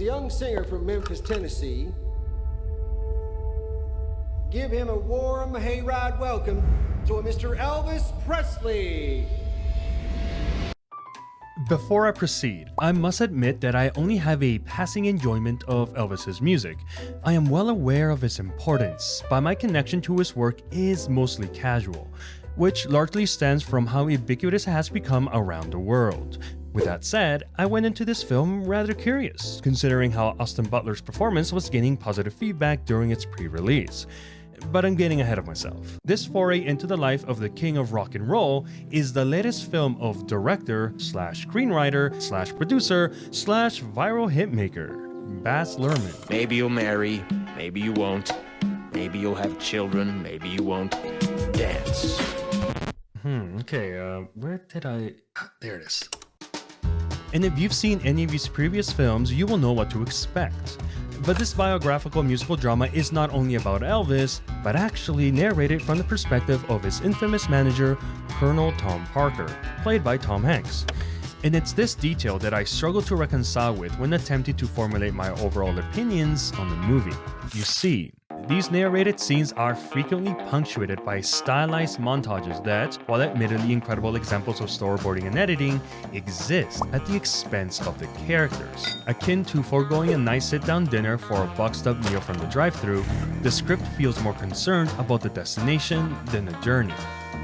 a young singer from Memphis, Tennessee. Give him a warm hayride welcome to a Mr. Elvis Presley. Before I proceed, I must admit that I only have a passing enjoyment of Elvis's music. I am well aware of his importance, but my connection to his work is mostly casual, which largely stems from how ubiquitous it has become around the world. With that said, I went into this film rather curious, considering how Austin Butler's performance was gaining positive feedback during its pre-release. But I'm getting ahead of myself. This foray into the life of the king of rock and roll is the latest film of director/screenwriter/producer/viral hitmaker, Baz Luhrmann. Maybe you'll marry, maybe you won't. Maybe you'll have children, maybe you won't. Dance. Where did I... There it is. And if you've seen any of his previous films, you will know what to expect. But this biographical musical drama is not only about Elvis, but actually narrated from the perspective of his infamous manager, Colonel Tom Parker, played by Tom Hanks. And it's this detail that I struggle to reconcile with when attempting to formulate my overall opinions on the movie. You see, these narrated scenes are frequently punctuated by stylized montages that, while admittedly incredible examples of storyboarding and editing, exist at the expense of the characters. Akin to foregoing a nice sit-down dinner for a boxed-up meal from the drive-thru, the script feels more concerned about the destination than the journey.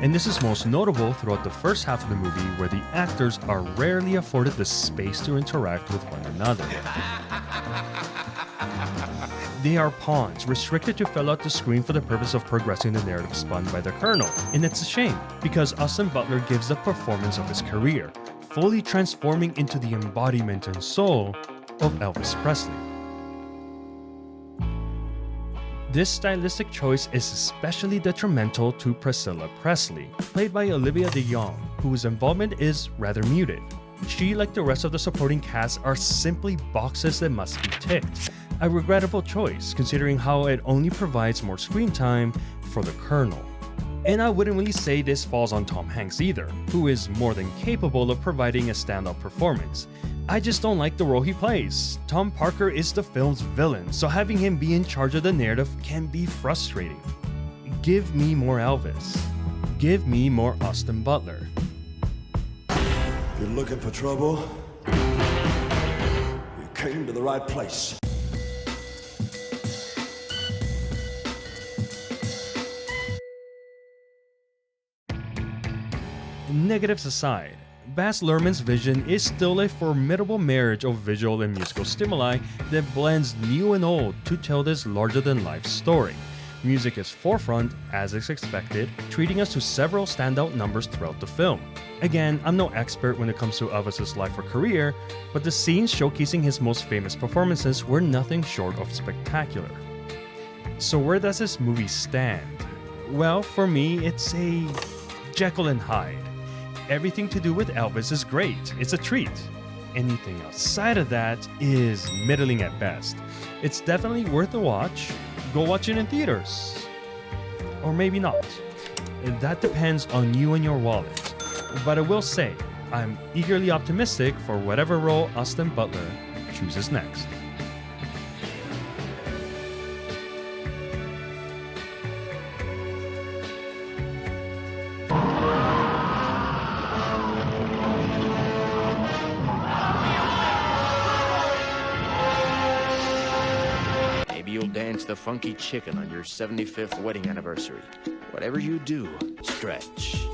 And this is most notable throughout the first half of the movie, where the actors are rarely afforded the space to interact with one another. They are pawns, restricted to fill out the screen for the purpose of progressing the narrative spun by the Colonel. And it's a shame, because Austin Butler gives the performance of his career, fully transforming into the embodiment and soul of Elvis Presley. This stylistic choice is especially detrimental to Priscilla Presley, played by Olivia de-Jong, whose involvement is rather muted. She, like the rest of the supporting cast, are simply boxes that must be ticked. A regrettable choice, considering how it only provides more screen time for the Colonel. And I wouldn't really say this falls on Tom Hanks either, who is more than capable of providing a standout performance. I just don't like the role he plays. Tom Parker is the film's villain, so having him be in charge of the narrative can be frustrating. Give me more Elvis. Give me more Austin Butler. If you're looking for trouble, you came to the right place. Negatives aside, Baz Luhrmann's vision is still a formidable marriage of visual and musical stimuli that blends new and old to tell this larger-than-life story. Music is forefront, as is expected, treating us to several standout numbers throughout the film. Again, I'm no expert when it comes to Elvis's life or career, but the scenes showcasing his most famous performances were nothing short of spectacular. So where does this movie stand? Well, for me, it's a Jekyll and Hyde. Everything to do with Elvis is great, it's a treat. Anything outside of that is middling at best. It's definitely worth a watch. Go watch it in theaters. Or maybe not. That depends on you and your wallet. But I will say, I'm eagerly optimistic for whatever role Austin Butler chooses next. Maybe you'll dance the funky chicken on your 75th wedding anniversary. Whatever you do, stretch.